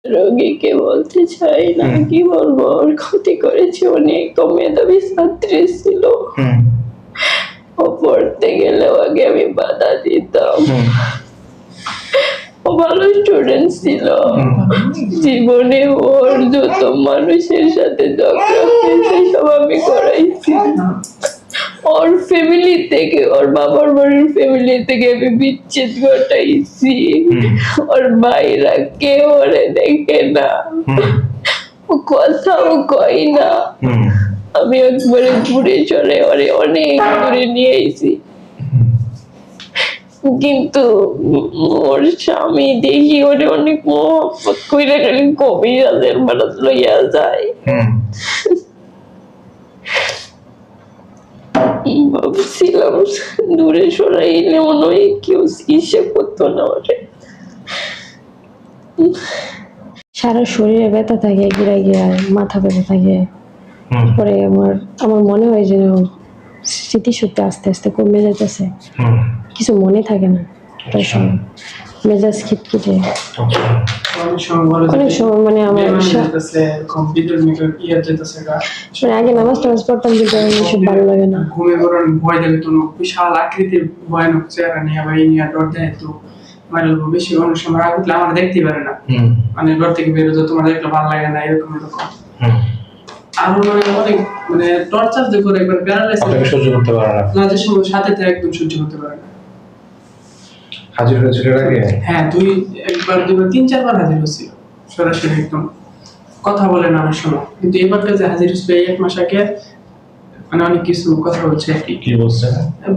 রোগীকে বলতে চাই না, কি বলবো, ওর ক্ষতি করেছি অনেক। ও মেধাবী ছাত্রী ছিল, ও পড়তে গেলেও আগে আমি বাধা দিতাম। ও ভালো স্টুডেন্ট ছিল। জীবনে ওর যত মানুষের সাথে ঝগড়া হয়েছে সব আমি করাইছি। ওর ফ্যামিলি থেকে, ওর বাবার বাড়ির ফ্যামিলি থেকে আমি বিচ্ছেদ ঘটাইছি। ওর ভাইরা কেউ ওরে দেখে না, ও কথাও কয় না। আমি একবারে ঘুরে চলে ওরে অনেক দূরে নিয়ে আইছি, কিন্তু ওর স্বামী দেখি ওরে অনেক মহব্বত কইরা খালি কবিরাজের বাড়াত লইয়া যায়। ভাবছিলাম দূরে সরাইলে মনে হয় কেউ চিকিৎসা করতো না ওরে। সারা শরীরে ব্যথা থাকে, গিরা গিরা মাথা ব্যথা থাকে। পরে আমার মনে হয় যেন স্মৃতিশক্তি আস্তে আস্তে কমে যাইতেছে, কিছু মনে থাকে না। মেজাজ খিটখিটে অনেক সময়, মানে আমার আগে নামাজ টামাজ পড়তাম, কিন্তু সব ভালো লাগে না। ঘুমে পড়ার ভয় লাগে, তো বিশাল আকৃতির ভয়ানক চেহারা নিয়ে আবার এই নিয়ে ডর দেয়, তো বেশি অনেক সময় রাগ উঠলে আমার দেখতে পারে না, মানে ডর থেকে বেরোতে তোমার দেখলে ভালো লাগে না, এরকম এরকম আরো অনেক মানে টর্চার যে করে, একবার প্যারালাইসিস সহ্য করতে পারে না, না যে সময় সাথে একদম সহ্য করতে পারে না। হাজির হয়েছিল আগে? হ্যাঁ, একবার দুইবার 3-4 বার হাজির হয়েছিল সরাসরি, একদম কথা বলে না অনেক সময়। কিন্তু এবার যে হাজির হয়েছিল এই 1 মাস আগে, মানে অনেক কিছু কথা বলছে। কি বলছে?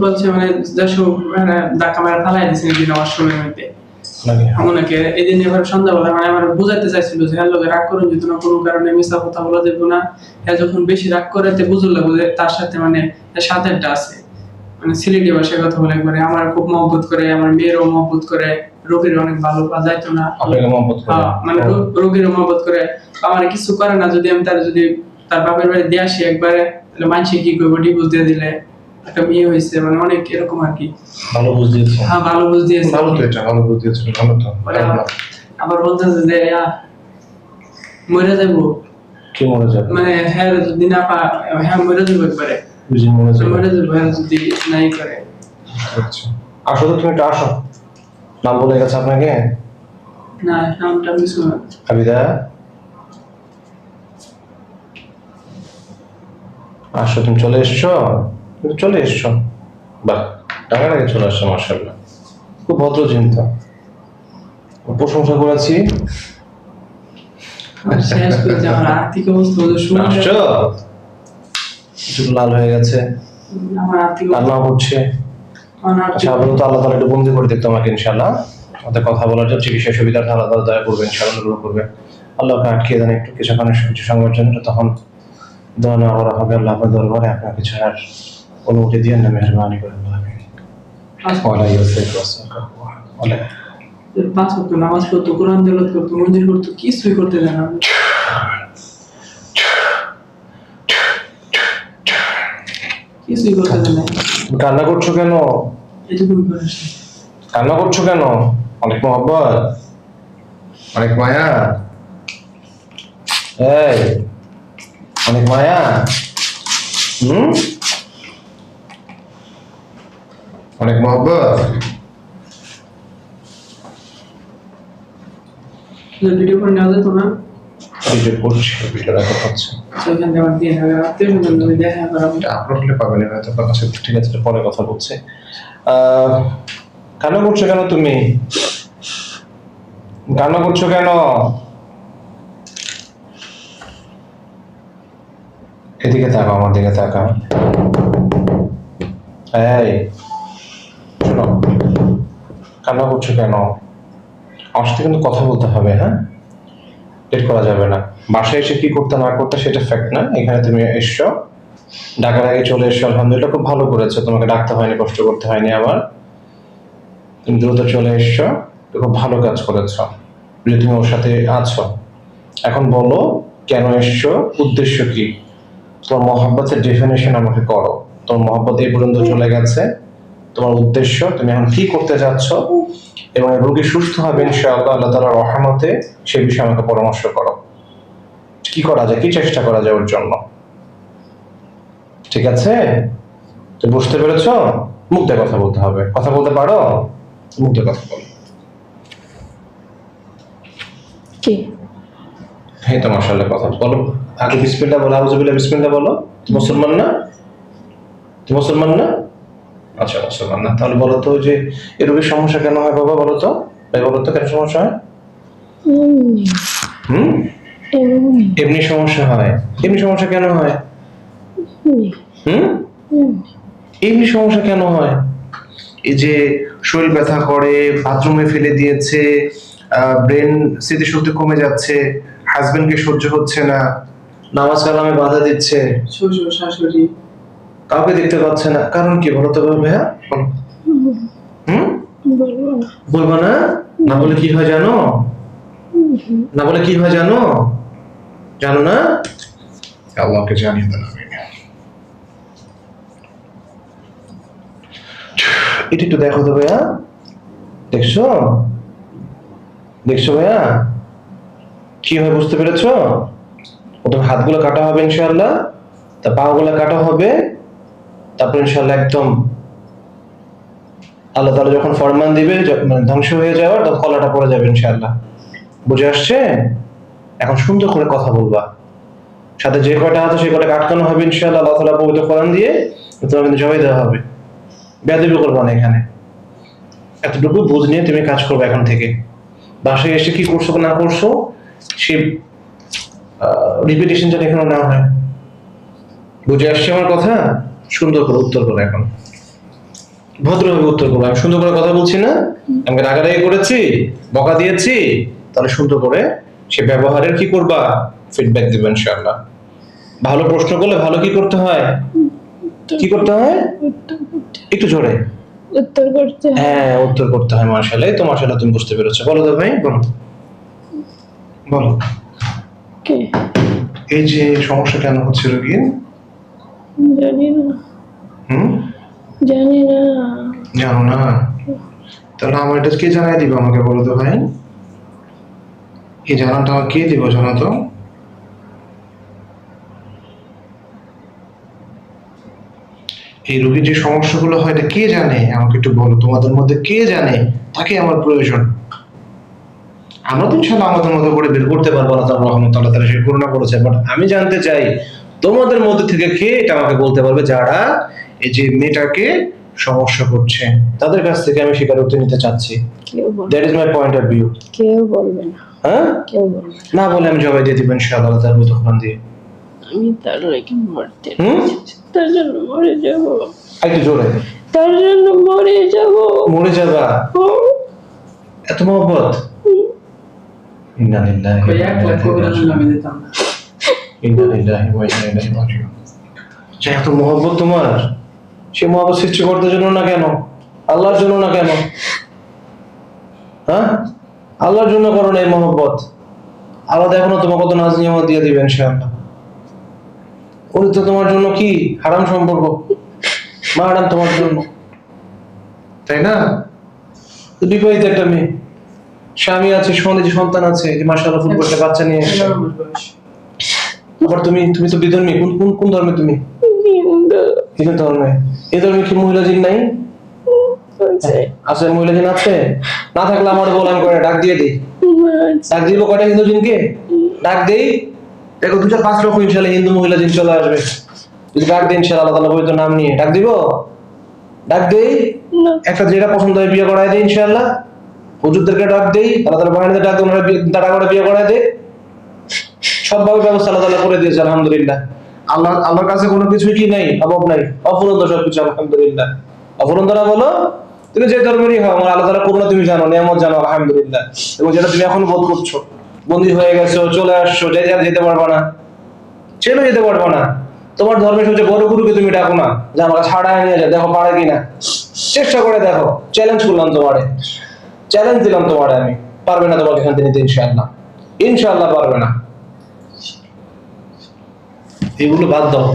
বলছে মানে যেসব ধাক্কা মারা ফালাই দিয়েছে এই দিন ওয়াশরুমের মধ্যে আমাকে। এই দিন এবার সন্ধ্যাবেলা মানে আমার বোঝাতে চাইছিল যে হ্যাঁ লোকে রাগ করুন যেত না, কোনো কারণে মিথ্যা কথা বলা যাবে না। হ্যাঁ যখন বেশি রাগ করে বুঝল লাগবে যে তার সাথে মানে সাথেরটা আছে, মানে সিলেটি ভাষায় কথা বলে। একবারে আমার খুব মহব্বত করে, আমার মেয়েরও মহব্বত করে, রোগীর অনেক ভালো পাওয়া যাইতো না, মানে রোগীরও মহব্বত করে। আমার কিছু করে না, যদি আমি তার বাপের বাড়ি দিয়ে আসি একবারে, তাহলে মানুষে কি করবো, ডিভোর্স দিয়ে দিলে একটা মেয়ে হয়েছে, মানে অনেক এরকম আর কি। ভালো বুঝ দিয়েছে। হ্যাঁ ভালো বুঝ দিয়েছে, ভালো তো, এটা ভালো বুঝ দিয়েছে, ভালো তো। আবার বলতেছে যে মরে যাবো। কি মরে যাবে? মানে হ্যাঁ যদি না হ্যাঁ মরে যাবো একবারে, বুঝি মরে যাবে, মরে যাবো হ্যাঁ যদি নাই করে। আচ্ছা আসো তো, তুমি একটু আসো। নাম বলে গেছে আপনাকে? না, নামটা আমি শুনি। আবিদা আসো, তুমি চলে এসছো? তুমি চলে এসছো, বাহ, টাকার আগে চলে আসছো, মাশাআল্লাহ, খুব ভদ্র চিন্তা, প্রশংসা করেছি। শেষ করে যে আমার আর্থিক অবস্থা আসছো, চুল লাল হয়ে গেছে, আমার আর্থিক কান্না করছে। আচ্ছা আপাতত আল্লাহ তাআলা একটু বন্দি করে দিত তোমাকে ইনশাআল্লাহ, ওদের কথা বলার জন্য চিকিৎসা সুবিধার আল্লাহ তাআলা দয়া করবে, ইনশাআল্লাহ দূর করবে। আল্লাহকে আটকে দেন একটু কিছুক্ষণের কিছু সময়ের জন্য, তখন দোয়া না করা হবে আল্লাহ আপনার দরবারে, আপনার কিছু আর অনুমতি দিয়ে না, মেহরবানি করে আল্লাহ। পাঁচ ওয়াক্ত নামাজ পড়তো, কোরআন তেলাওয়াত করতো, মঞ্জিল করতো, কিছুই করতে দেয় না। কিছুই করতে দেয় না। কান্না করছো কেন? এটুকুই করে আসে। কান্না করছো কেন? অনেক মহব্বত, অনেক মায়া, এই অনেক মায়া। অনেক মহব্বত। ভিডিও করে নেওয়া যেত না? ভিডিও করছি, ভিডিও রাখা হচ্ছে, সেখান থেকে আমার দিয়ে হবে, আত্মীয়-স্বজন যদি দেখা করা আপলোড হলে পাবেন হয়তো। আচ্ছা ঠিক আছে, পরে কথা বলছি। কান্না করছো কেন তুমি? কান্না করছো কেন? এদিকে তাকাও, আমার দিকে তাকাও। এই শোনো, কান্না করছো কেন? আমার সাথে কিন্তু কথা বলতে হবে, হ্যাঁ, লেট করা যাবে না। বাসায় এসে কি করতে না করতে সেটা ফ্যাক্ট না, এখানে তুমি এসছো, ডাকার আগে চলে এসছো, আলহামদুলিল্লাহ, খুব ভালো করেছো, তোমাকে ডাকতে হয়নি, কষ্ট করতে হয়নি। আবার তুমি দ্রুত চলে এসছো, খুব ভালো কাজ করেছো যে তুমি ওর সাথে আছো। এখন বলো কেন এসছো, উদ্দেশ্য কি, তোমার মহব্বতের ডেফিনেশন আমাকে করো। তোমার মহব্বত এই পর্যন্ত চলে গেছে, তোমার উদ্দেশ্য, তুমি এখন কি করতে যাচ্ছ, এবং রোগী সুস্থ হবে ইনশাআল্লাহ আল্লাহ তাআলার রহমতে, সে বিষয়ে আমাকে পরামর্শ করো। কি করা যায়, কি চেষ্টা করা যায় ওর জন্য। ঠিক আছে? তো বুঝতে পেরেছ? মুখ দিয়ে কথা বলতে হবে। কথা বলতে পারো? মুখ দিয়ে কথা বলো। কি হ্যাঁ তো মাশাআল্লাহ কথা বলো। আগে বিসমিল্লাহ বলো, আউযুবিল্লাহ বিসমিল্লাহ বলো। তুমি মুসলমান না? তুমি মুসলমান না? আচ্ছা মুসলমান না। তাহলে বলো তো যে এই রোগের সমস্যা কেন হয় বাবা, বলো তো। ভাই বলো তো কেন সমস্যা হয়? এমনি হুম? এমনি এমনি সমস্যা হয়। এমনি সমস্যা কেন হয়? এমনি হুম? এমনি। এমনি সমস্যা কেন হয়? এই যে শরীর ব্যথা করে, বাথরুমে ফেলে দিয়েছে, ব্রেন স্মৃতিশক্তি কমে যাচ্ছে, হাজবেন্ডকে সহ্য হচ্ছে না, নামাজ কালামে বাধা দিচ্ছে, শ্বশুর শাশুড়ি কাউকে দেখতে পাচ্ছে না, কারণ কি বলো তো ভাইয়া? বলো। হুম? বলবো না। বলবো না? না বলে কি হয় জানো? না বলে কি হয় জানো? জানো না? আল্লাহকে জানিয়ে দেন। আমি এটা একটু দেখো তো ভাইয়া, দেখছো? দেখছো ভাইয়া কি হয়, বুঝতে পেরেছো? প্রথম হাতগুলো কাটা হবে ইনশাআল্লাহ, তা পাগুলো কাটা হবে, তারপর ইনশাআল্লাহ একদম আল্লাহ তাআলা যখন ফরমান দিবে মানে ধ্বংস হয়ে যাওয়ার, তখন কলাটা পড়ে যাবে ইনশাআল্লাহ। বুঝে আসছে? এখন সুন্দর করে কথা বলবা, সাথে যে কয়টা আছে সেই কয়টা আটকানো হবে ইনশাআল্লাহ। আল্লাহ তাআলা পবিত্র কোরআন দিয়ে তোমাকে কিন্তু জবাই দেওয়া হবে। বেয়াদবি করবা না এখানে। এতটুকু বুঝ নিয়ে তুমি কাজ করবে এখন থেকে। বাসায় এসে কি করছো না করছো সে রিপিটেশন যেন এখানে না হয়। বুঝে আসছে আমার কথা? সুন্দর করে উত্তর করো এখন, ভদ্রভাবে উত্তর করবো। আমি সুন্দর করে কথা বলছি না, আমি রাগারাগি করেছি, বকা দিয়েছি, তাহলে সুন্দর করে সে ব্যবহারের কি করবা, ফিডব্যাক দিবেন ইনশাআল্লাহ। ভালো প্রশ্ন করলে ভালো কি করতে হয়, কি করতে হয়, একটু জোরে উত্তর করতে হয়। হ্যাঁ উত্তর করতে হয়। মাশাআল্লাহ, তো মাশাআল্লাহ তুমি বুঝতে পেরেছো। বলো তো ভাই, বলো বলো। কি এই যে সমস্যা কেন হচ্ছে রোগীর? জানি না, হুম? জানি না। জানো না? তাহলে আমার এটা কে জানাই দিবে আমাকে, বলো তো ভাই? এই জানাটা আমাকে কে দিব, জানো তো? এই রোগীর যে সমস্যাগুলো হয় এটা কে জানে আমাকে একটু বলো। তোমাদের মধ্যে কে জানে, তাকে আমার প্রয়োজন। আমরা তো ইনশাআল্লাহ আমাদের মতো করে বের করতে পারবো না, তার রহমত আল্লাহ তাআলা সে করুণা করেছে, বাট আমি জানতে চাই তোমাদের মধ্যে থেকে কে এটা আমাকে বলতে পারবে, যারা এই যে মেয়েটাকে সমস্যা করছে, তাদের কাছ থেকে আমি স্বীকারোক্তি নিতে চাচ্ছি। কেউ বলবে that is my point of view. কেউ বলবে না, হ্যাঁ কেউ বলবে না। না বলে আমি জবাই দিয়ে দিব ইনশাআল্লাহ আল্লাহ তাআলার পবিত্র কোরআন দিয়ে। আমি তার লাগে মরতে, হুম? তার জন্য মরে যাব, একটু জোরে। তার জন্য মরে যাব। মরে যাবা? এত মহব্বত? ইন্না লিল্লাহি ওয়া ওই ইন্না 1 লাখ ইলাইহি কবিরাজ রাজিউন। নামে দিতাম না। ইন্না লিল্লাহি ওয়া ইন্না ইলাইহি রাজিউন। যে এত মহব্বত তোমার, সে মহব্বত সৃষ্টিকর্তার জন্য না কেন, আল্লাহর জন্য না কেন? হ্যাঁ, আল্লাহর জন্য করো না এই মহব্বত। আল্লাহ দেখো না তোমার কত নাজ নিয়ামত দিয়ে দিবেন ইনশাআল্লাহ। ওই তো তোমার জন্য কি হারাম সম্পর্ক, মা হারাম তোমার জন্য, তাই না? তো বিবাহিত একটা মেয়ে, স্বামী আছে, সন্তান আছে, যে মাশাআল্লাহ ফুল করতে বাচ্চা নিয়ে এসেছে। 11 মাস বয়স। আবার তুমি তো বিধর্মী। কোন কোন কোন ধর্মে তুমি? হিন্দু ধর্মে। এই ধর্মে কি মহিলা জিন নাই? আছে, মহিলা জিন আছে। না থাকলে আমার বল, আমি করে ডাক দিয়ে দিই। ডাক দিব কয়টা হিন্দু জিনকে, ডাক দেই। দেখো 2-4-5 লক্ষ ইনশাআল্লাহ হিন্দু মহিলা জিন চলে আসবে যদি ডাক দিই ইনশাআল্লাহ আল্লাহ তাআলা পবিত্র নাম নিয়ে। ডাক দিব, ডাক দেই। একটা যেটা পছন্দ হয় বিয়ে করায় দেই ইনশাআল্লাহ। হুজুরদেরকে ডাক দেই, আল্লাহ তাআলা বাহিনীদের ডাক দেই, ওনারা তারা করে বিয়ে করায় দেই। সবভাবে ব্যবস্থা আল্লাহ তাআলা করে দিয়েছে আলহামদুলিল্লাহ। আল্লাহর কাছে কোনো কিছু কি নাই, অভাব নাই, অফুরন্ত সবকিছু আলহামদুলিল্লাহ। অফুরন্ত না বলো, তুমি যে ধর্মেরই হও, আমার আল্লাহ তাআলা করুণা তুমি জানো, নিয়ামত জানো আলহামদুলিল্লাহ। এবং যেটা তুমি এখন বোধ করছো, বন্দী হয়ে গেছো, চলে আসছো, যেতে পারবা না, চলে যেতে পারবা না। তোমার ধর্মের সবচেয়ে বড় গুরুকে তুমি ডাকো না যে আমাকে ছাড়ায় নিয়ে যায়, দেখো পারে কিনা, চেষ্টা করে দেখো। চ্যালেঞ্জ করলাম তোমারে, চ্যালেঞ্জ দিলাম তোমারে, আমি পারবে না তোমাকে এখান থেকে নিতে ইনশাআল্লাহ। ইনশাআল্লাহ পারবে না। এগুলো বাদ দাও।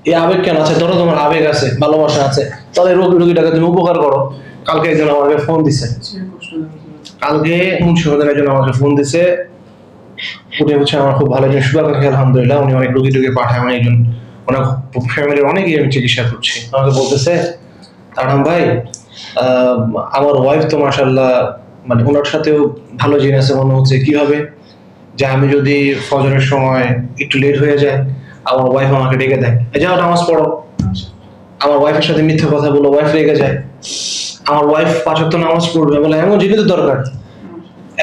এই আবেগ কেন আছে? ধরো তোমার আবেগ আছে, ভালোবাসা আছে, তো তাহলে রোগীটাকে তুমি উপকার করো। কালকে একজন আমাকে ফোন দিছে, কালকে মুন্সিগঞ্জের একজন আমাকে ফোন দিছে, উনি হচ্ছে আমার খুব ভালো একজন শুভাকাঙ্ক্ষী, আলহামদুলিল্লাহ। উনি অনেক রোগী পাঠায়, মানে একজন ওনার ফ্যামিলির অনেকেই আমি চিকিৎসা করছি। আমাকে বলতেছে, তারাম ভাই, আমার ওয়াইফ তো মাশাআল্লাহ, মানে ওনার সাথেও ভালো জিন আছে মনে হচ্ছে। কিভাবে? যে আমি যদি ফজরের সময় একটু লেট হয়ে যায়, আমার ওয়াইফ আমাকে ডেকে দেয়, যাও নামাজ পড়ো। আমার ওয়াইফের সাথে মিথ্যা কথা বলো, ওয়াইফ রেগে যায়। আমার ওয়াইফ 5 ওয়াক্ত নামাজ পড়বে, বলে এমন জিনিস তো দরকার,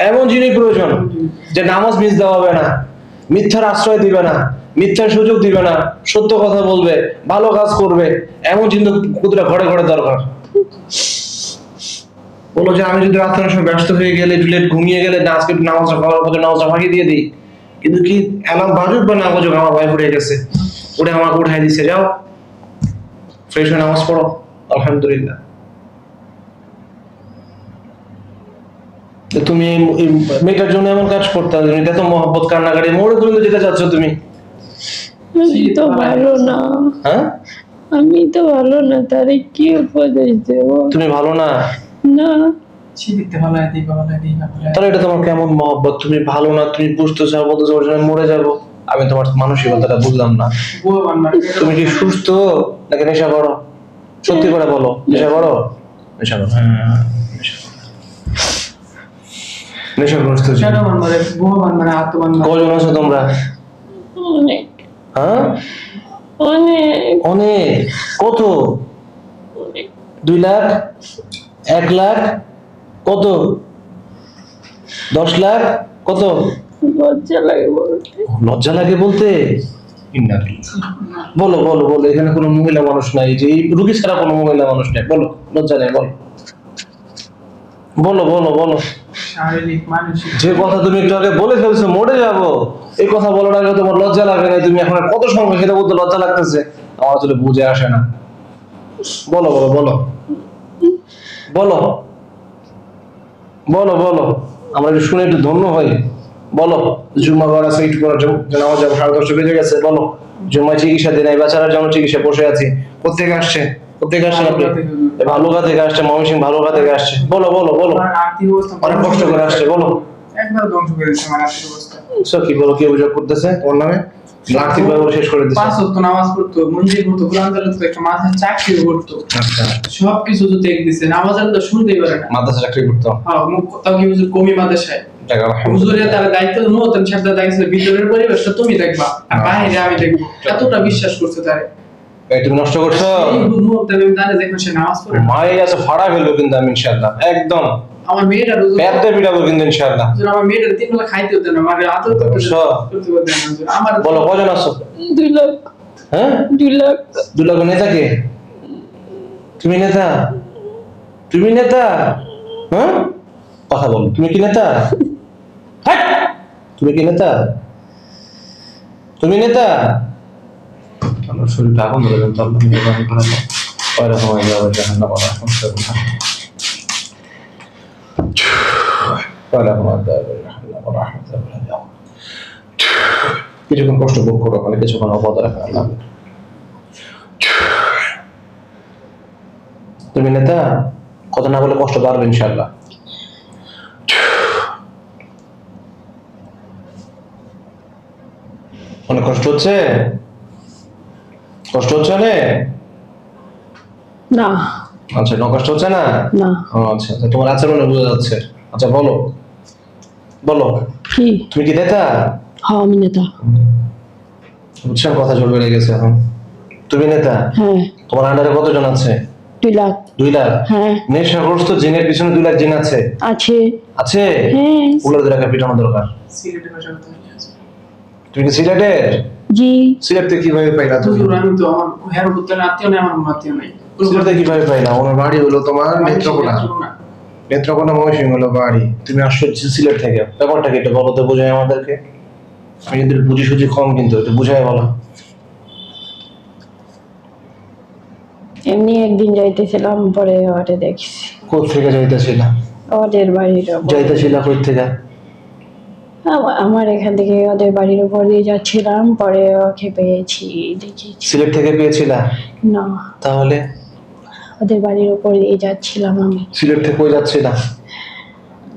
এমন জিনিস প্রয়োজন যে নামাজ মিস দেওয়া হবে না, মিথ্যার আশ্রয় দিবে না, মিথ্যার সুযোগ দিবে না, সত্য কথা বলবে, ভালো কাজ করবে, এমন চিন্তা কতটা ঘরে ঘরে দরকার। বলো যে আমি যদি রাতের সময় ব্যস্ত হয়ে গেলে, একটু লেট ঘুমিয়ে গেলে, না আজকে নামাজটা পড়ার পথে নামাজটা ফাঁকি দিয়ে দিই, কিন্তু কি অ্যালার্ম বাজুক বা না বাজুক, আমার ওয়াইফ উঠে গেছে, উঠে আমাকে উঠাই দিছে, যাও ফ্রেশ হয়ে নামাজ পড়ো, আলহামদুলিল্লাহ। তুমি এই মেয়েটার জন্য এমন কাজ করতে হবে, তুমি এত মহব্বত কান্নাকাটি মোড়ে পর্যন্ত যেতে চাচ্ছ তুমি? আমি তো ভালো না, হ্যাঁ, আমি তো ভালো না, তারে কি উপদেশ দেবো? তুমি ভালো না? না, তাহলে এটা তোমার কেমন মহব্বত? তুমি ভালো না, তুমি বুঝতে চাও, বলতে চাও যে আমি মরে যাবো। আমি তোমার মানসিকতাটা বুঝলাম না। তুমি কি সুস্থ নাকি নেশা করো? সত্যি করে বলো, নেশা করো? নেশা করো, হ্যাঁ নেশাগ্রস্ত। কজন আছো তোমরা? অনেক হ্যাঁ, অনেক অনেক। কত? 2 লাখ, 1 লাখ, কত? 10 লাখ, কত? লজ্জা লাগে বলতে। লজ্জা লাগে বলতে? বলো বলো বলো, এখানে কোনো মহিলা মানুষ নাই, যে এই রুগী ছাড়া কোনো মহিলা মানুষ নাই, বলো, লজ্জা নেই, বলো বলো বলো বলো। শারীরিক মানসিক যে কথা তুমি একটু আগে বলে ফেলছো, মরে যাবো, এই কথা বলার আগে তোমার লজ্জা লাগে না? তুমি এখন কত সংখ্যা সেটা বলতে লজ্জা লাগতেছে, আমার আসলে বুঝে আসে না। বলো বলো বলো বলো বলো বলো, আমরা একটু শুনে একটু ধন্য হই। বলো, জুম্মা বার আছে, একটু পরে নামাজ যাবো, 10:30 বেজে গেছে। বলো, জুম্মায় চিকিৎসা দিন, এই বাচ্চারার জন্য চিকিৎসা বসে আছি। কোথেকে আসছে? কোথেকে আসছেন আপনি? ভালুকা থেকে আসছে, ময়মনসিংহ ভালুকা থেকে আসছে। বলো বলো বলো, আর্থিক অবস্থা অনেক কষ্ট করে আসছে, বলো। একবার ধ্বংস করে দিচ্ছে আমার আর্থিক অবস্থা। কি বলো, কি অভিযোগ করতেছে তোমার নামে? আর্থিক ভাবে শেষ করে দিচ্ছে। 5 ওয়াক্ত নামাজ পড়তো, মন্দির পড়তো, কোরআন তেলাওয়াত করতো, একটা মাথায় চাকরিও করতো। আচ্ছা, সবকিছু তো ত্যাগ দিছে, নামাজের তো শুনতেই পারে না। মাদ্রাসা চাকরি করতো? হ্যাঁ, মুখ তাও কি হুজুর কমি মাদ্রাসায়। টাকা হুজুরের তার দায়িত্ব মুহতাম সাহেবদের দায়িত্ব, ভিতরের পরিবেশটা তুমি দেখবা আর বাইরে আমি দেখবো, এতটা বিশ্বাস করছে তারে। এই তুমি নষ্ট করছো। এই মুহতাম আমি তারে দেখো সে নামাজ পড়ে। মাই আছে ফাড়া ফেলবো কিন্তু আমি ইনশাআল্লাহ, একদম আমার মেয়েটা হুজুর পেটে পিটাবো কিন্তু ইনশাআল্লাহ। হুজুর আমার মেয়েটা 3 বেলা খাইতে হতো না, মানে আদর করতে করতে না হুজুর। আমার বলো, কজন আছো? 2 লাখ, হ্যাঁ, 2 লাখ। 2 লাখ নেতা কে? তুমি নেতা? তুমি নেতা? হ্যাঁ, কথা বলো, তুমি কি নেতা? হ্যাঁ, তুমি কি নেতা? তুমি নেতা? আমার শরীরটা আগুন ধরে গেল, তাহলে আমি এবার করে দাও, পরে সময় যাবে জাহান্নাম আর সংসার কথা। পরে সময় যাবে জাহান্নাম আর রাহমাতুল্লাহ যাও। কিছুক্ষণ কষ্ট ভোগ করো, মানে কিছুক্ষণ অপদ রাখা আল্লাহ। তুমি নেতা, কথা না বলে কষ্ট বাড়বে ইনশাআল্লাহ। অনেক কষ্ট হচ্ছে? কষ্ট হচ্ছে অনেক? না আচ্ছা, না কষ্ট হচ্ছে না? না। ও আচ্ছা, তোমার আচরণে বোঝা যাচ্ছে। আচ্ছা বলো বলো, কি? তুমি কি নেতা? হ্যাঁ আমি নেতা। বুঝছেন, কথা জোর বেড়ে গেছে এখন। তুমি নেতা? হ্যাঁ। তোমার আন্ডারে কতজন আছে? 2 লাখ। 2 লাখ? হ্যাঁ। নেশাগ্রস্ত জিনের পিছনে 2 লাখ জিন আছে? আছে। আছে? হ্যাঁ। ওগুলো দুরাকে পিটানো দরকার। সিলেটের ভাষা কথা বলি। তুমি কি সিলেটের? জি। সিলেট থেকে কিভাবে পাইলা তুমি? হুজুর আমি তো আমার হের করতে আত্মীয় নাই, আমার আত্মীয় নাই। সিলেট থেকে কিভাবে পাইলা? ওনার বাড়ি হলো তোমার নেত্রকোনা। নেত্রকোনা ময়মনসিংহ হলো বাড়ি, তুমি আসছো সিলেট থেকে। ব্যাপারটা কি একটু বলো তো, বোঝাই আমাদেরকে। আমি কিন্তু বুঝি সুঝি কম, কিন্তু একটু বুঝাই বলো। এমনি একদিন যাইতেছিলাম, পরে ওরে দেখছি। কোথা থেকে যাইতেছিলা? ওদের বাড়ির উপর। যাইতেছিলা কোথা থেকে? আমার এখান থেকে ওদের বাড়ির উপর দিয়ে যাচ্ছিলাম, পরে ওকে পেয়েছি, দেখেছি। সিলেট থেকে পেয়েছিলা? না, তাহলে ওদের বাড়ির উপরে যাচ্ছিলাম আমি, সিলেট থেকে কই যাচ্ছিলা?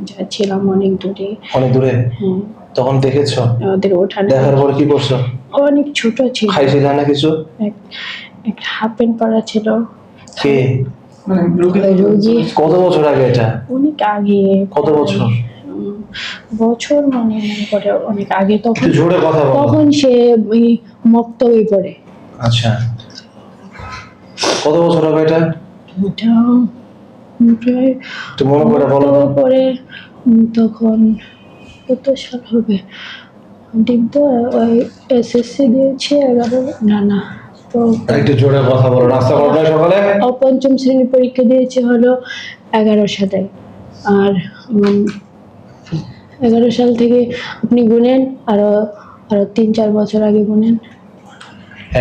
যাচ্ছিলাম অনেক দূরে। অনেক দূরে? হ্যাঁ, তখন দেখেছো? ওদের ওঠানে দেখার পরে কি করছো? অনেক ছোট ছিল, খাইছিল না কিছু? একটা হাফ প্যান্ট পরা ছিল। কে? মানে রোগী কত বছর আগে এটা? অনেক আগে। কত বছর? বছর মনে করে অনেক আগে। তখন একটু জোরে কথা বলো। তখন সে ওই মক্তবে পড়ে। আচ্ছা, কত বছর হবে এটা? এটা প্রায় একটু মনে করে বলো তো। মক্তবে পড়ে। তখন কত সাল হবে দিব, ওই এসএসসি দিয়েছে 11, না তো একটু জোরে কথা বলো। নাস্তা করো না সকালে? পঞ্চম শ্রেণীর পরীক্ষা দিয়েছে হলো 11 সালে। আর 11 সাল থেকে আপনি গুনেন, আরো 3-4 বছর আগে গুনেন।